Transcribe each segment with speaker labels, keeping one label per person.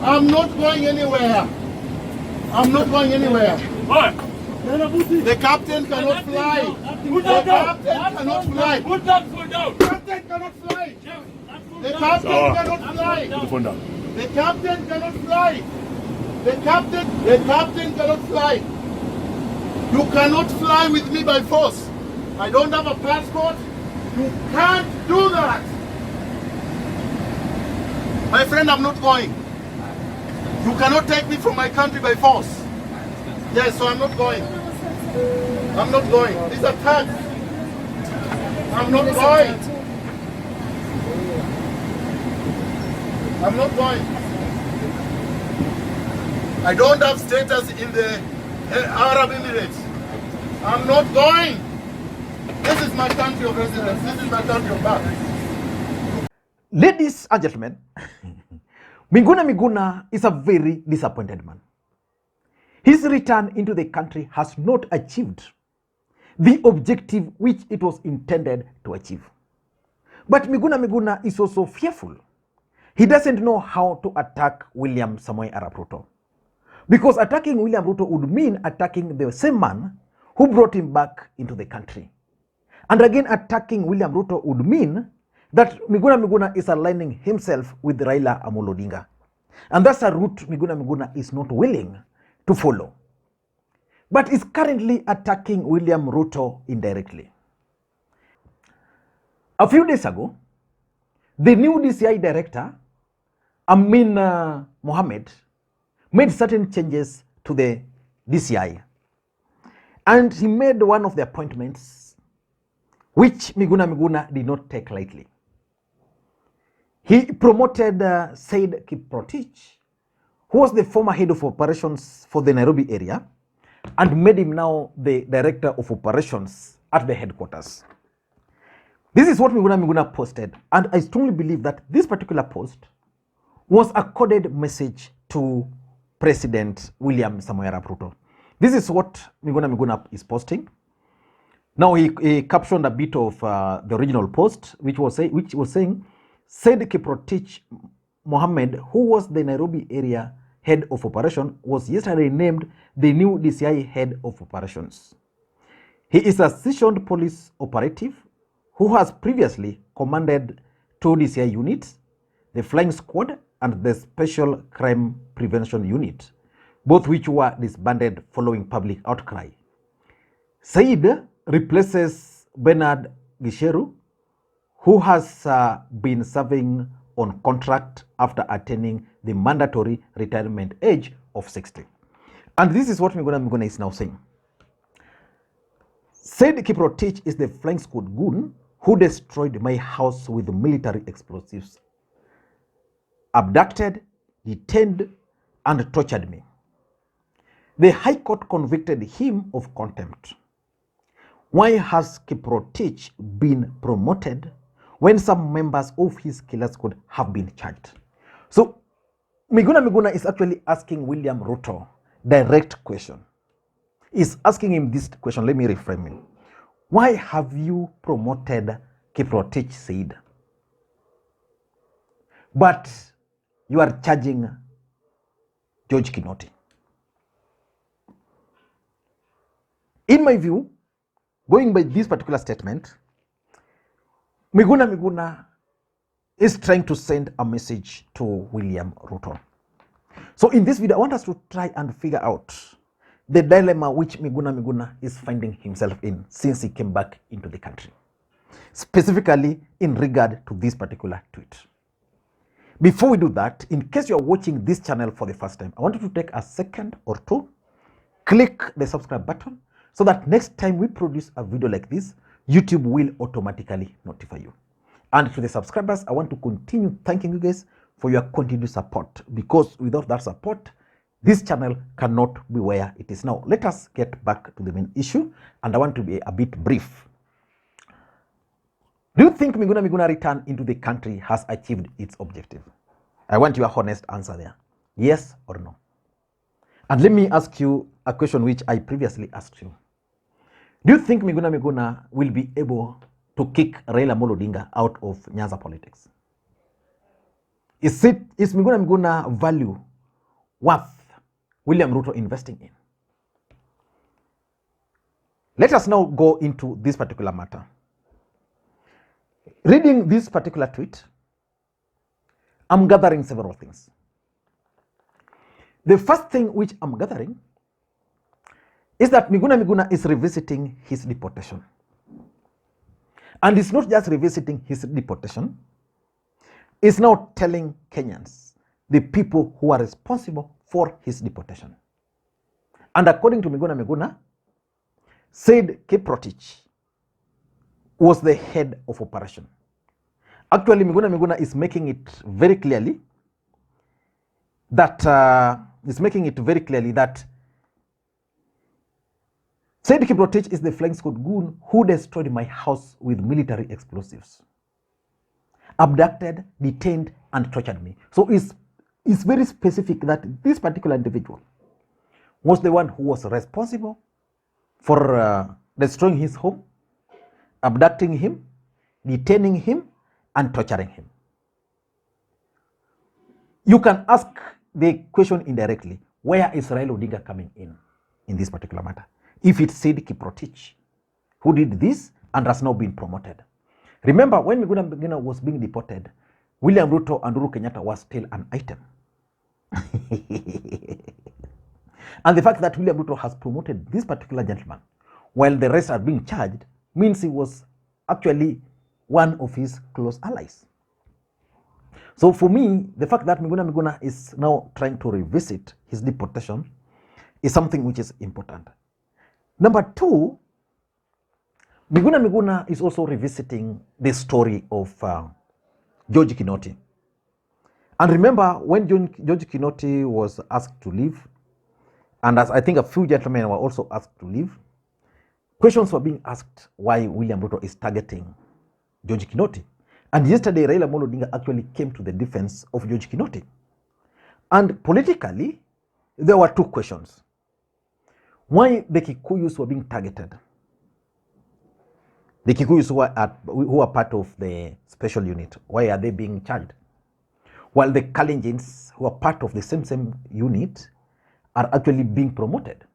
Speaker 1: I'm not going anywhere. I'm not going anywhere.
Speaker 2: What?
Speaker 1: The captain cannot fly. The captain cannot fly.
Speaker 2: Put that phone down.
Speaker 1: The captain cannot fly. The captain cannot fly.
Speaker 2: Put the phone down.
Speaker 1: The captain cannot fly. The captain cannot fly. You cannot fly with me by force. I don't have a passport. You can't do that. My friend, I'm not going. You cannot take me from my country by force. Yes, so I'm not going. I'm not going. This is a tax. I'm not going. I'm not going. I don't have status in the Arab Emirates. I'm not going. This is my country of residence. This is my country of birth.
Speaker 3: Ladies and gentlemen, Miguna Miguna is a very disappointed man. His return into the country has not achieved the objective which it was intended to achieve. But Miguna Miguna is also fearful. He doesn't know how to attack William Samoei Arap Ruto. Because attacking William Ruto would mean attacking the same man who brought him back into the country. And again, attacking William Ruto would mean that Miguna Miguna is aligning himself with Raila Odinga. And that's a route Miguna Miguna is not willing to follow. But is currently attacking William Ruto indirectly. A few days ago, the new DCI director, Amin Mohammed, made certain changes to the DCI. And he made one of the appointments which Miguna Miguna did not take lightly. He promoted Said Kiprotich, who was the former head of operations for the Nairobi area, and made him now the director of operations at the headquarters. This is what Miguna Miguna posted, and I strongly believe that this particular post was a coded message to President William Samoei Arap Ruto. This is what Miguna Miguna is posting. Now he captioned a bit of the original post, which was saying, Said Kiprotich Mohammed, who was the Nairobi area head of operation, was yesterday named the new DCI head of operations. He is a seasoned police operative who has previously commanded 2 DCI units, the Flying Squad and the Special Crime Prevention Unit, both which were disbanded following public outcry. Said replaces Bernard Gisheru, who has been serving on contract after attaining the mandatory retirement age of 60. And this is what Miguna Miguna is now saying. Said Kiprotich is the Flying Squad goon who destroyed my house with military explosives, abducted, detained, and tortured me. The High Court convicted him of contempt. Why has Kiprotich been promoted when some members of his killer squad have been charged? So Miguna Miguna is actually asking William Ruto direct question. He's asking him this question. Let me reframe it. Why have you promoted Kiprotich Said, but you are charging George Kinoti? In my view, going by this particular statement, Miguna Miguna is trying to send a message to William Ruto. So in this video, I want us to try and figure out the dilemma which Miguna Miguna is finding himself in since he came back into the country, specifically in regard to this particular tweet. Before we do that, in case you are watching this channel for the first time, I want you to take a second or two, click the subscribe button, so that next time we produce a video like this, YouTube will automatically notify you. And to the subscribers, I want to continue thanking you guys for your continued support, because without that support, this channel cannot be where it is now. Let us get back to the main issue, and I want to be a bit brief. Do you think Miguna Miguna return into the country has achieved its objective? I want your honest answer there. Yes or no? And let me ask you a question which I previously asked you. Do you think Miguna Miguna will be able to kick Raila Odinga out of Nyanza politics? Is Miguna Miguna value worth William Ruto investing in? Let us now go into this particular matter. Reading this particular tweet, I'm gathering several things. The first thing which I'm gathering is that Miguna Miguna is revisiting his deportation. And it's not just revisiting his deportation, it's now telling Kenyans, the people who are responsible for his deportation. And according to Miguna Miguna, said Kiprotich was the head of operation. Actually, Miguna Miguna is making it very clearly that said Kiprotich is the flying squad goon who destroyed my house with military explosives, abducted, detained, and tortured me. So it's very specific that this particular individual was the one who was responsible for destroying his home, abducting him, detaining him, and torturing him. You can ask the question indirectly, where is Raila Odinga coming in this particular matter? If it's Said Kiprotich who did this and has now been promoted. Remember, when Miguna Miguna was being deported, William Ruto and Uhuru Kenyatta was still an item. And the fact that William Ruto has promoted this particular gentleman while the rest are being charged means he was actually one of his close allies. So for me, the fact that Miguna Miguna is now trying to revisit his deportation is something which is important. Number two, Miguna Miguna is also revisiting the story of George Kinoti. And remember, when George Kinoti was asked to leave, and as I think a few gentlemen were also asked to leave, questions were being asked why William Ruto is targeting George Kinoti. And yesterday, Raila Odinga actually came to the defense of George Kinoti. And politically, there were two questions. Why the Kikuyus were being targeted? The Kikuyus who are part of the special unit, why are they being charged? While the Kalenjins, who are part of the same unit, are actually being promoted.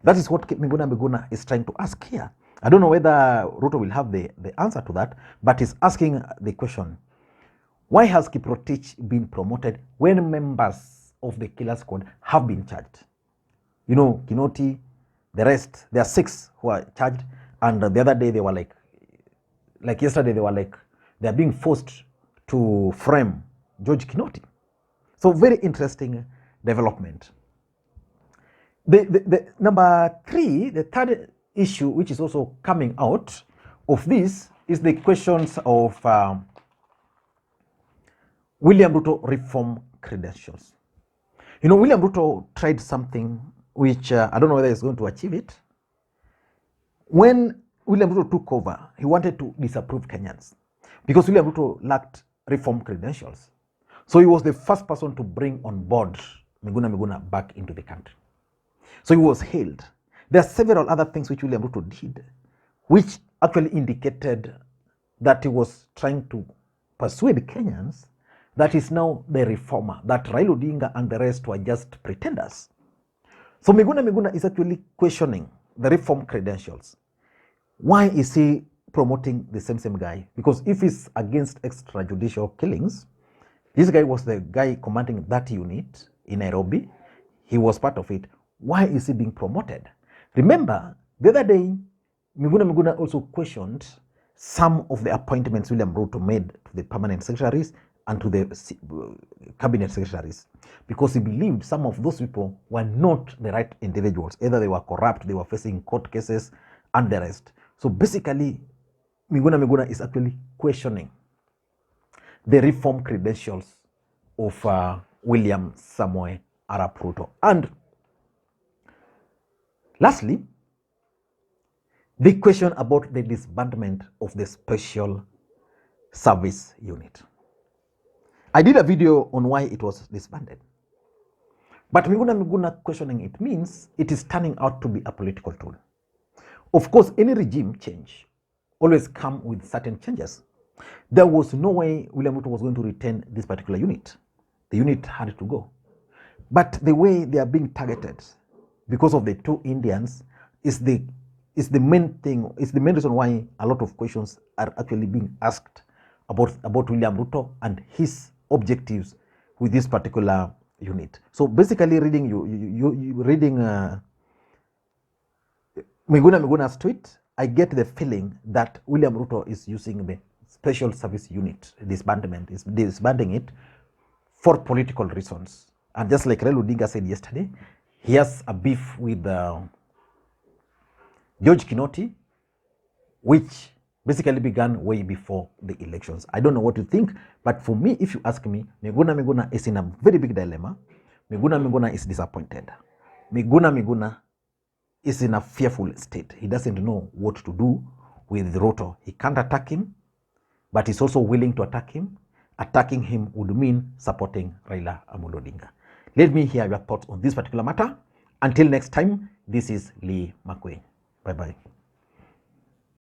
Speaker 3: That is what Miguna Miguna is trying to ask here. I don't know whether Ruto will have the answer to that, but he's asking the question, why has Kiprotich been promoted when members of the killer squad have been charged? You know, Kinoti, the rest, there are 6 who are charged, and the other day they were like yesterday, they were like, they're being forced to frame George Kinoti. So very interesting development. The number 3, the third issue, which is also coming out of this, is the questions of William Ruto reform credentials. You know, William Ruto tried something which I don't know whether he's going to achieve it. When William Ruto took over, he wanted to disapprove Kenyans because William Ruto lacked reform credentials. So he was the first person to bring on board Miguna Miguna back into the country. So he was hailed. There are several other things which William Ruto did, which actually indicated that he was trying to persuade Kenyans that he's now the reformer, that Raila Odinga and the rest were just pretenders. So Miguna Miguna is actually questioning the reform credentials. Why is he promoting the same guy? Because if he's against extrajudicial killings, this guy was the guy commanding that unit in Nairobi. He was part of it. Why is he being promoted? Remember, the other day, Miguna Miguna also questioned some of the appointments William Ruto made to the permanent secretaries and to the cabinet secretaries, because he believed some of those people were not the right individuals. Either they were corrupt, they were facing court cases, and the rest. So basically, Miguna Miguna is actually questioning the reform credentials of William Samoei Arap Ruto. And lastly, the question about the disbandment of the special service unit. I did a video on why it was disbanded. But Miguna Miguna questioning it means it is turning out to be a political tool. Of course, any regime change always comes with certain changes. There was no way William Ruto was going to retain this particular unit. the unit had to go. But the way they are being targeted because of the two Indians is the main thing, is the main reason why a lot of questions are actually being asked about William Ruto and his objectives with this particular unit. So basically, reading Miguna Miguna's tweet, I get the feeling that William Ruto is using the special service unit disbandment, is disbanding it for political reasons. And just like Raila Odinga said yesterday, he has a beef with George Kinoti, which basically began way before the elections. I don't know what you think, but for me, if you ask me, Miguna Miguna is in a very big dilemma. Miguna Miguna is disappointed. Miguna Miguna is in a fearful state. He doesn't know what to do with Ruto. He can't attack him, but he's also willing to attack him. Attacking him would mean supporting Raila Odinga. Let me hear your thoughts on this particular matter. Until next time, this is Lee Makwiny. Bye-bye.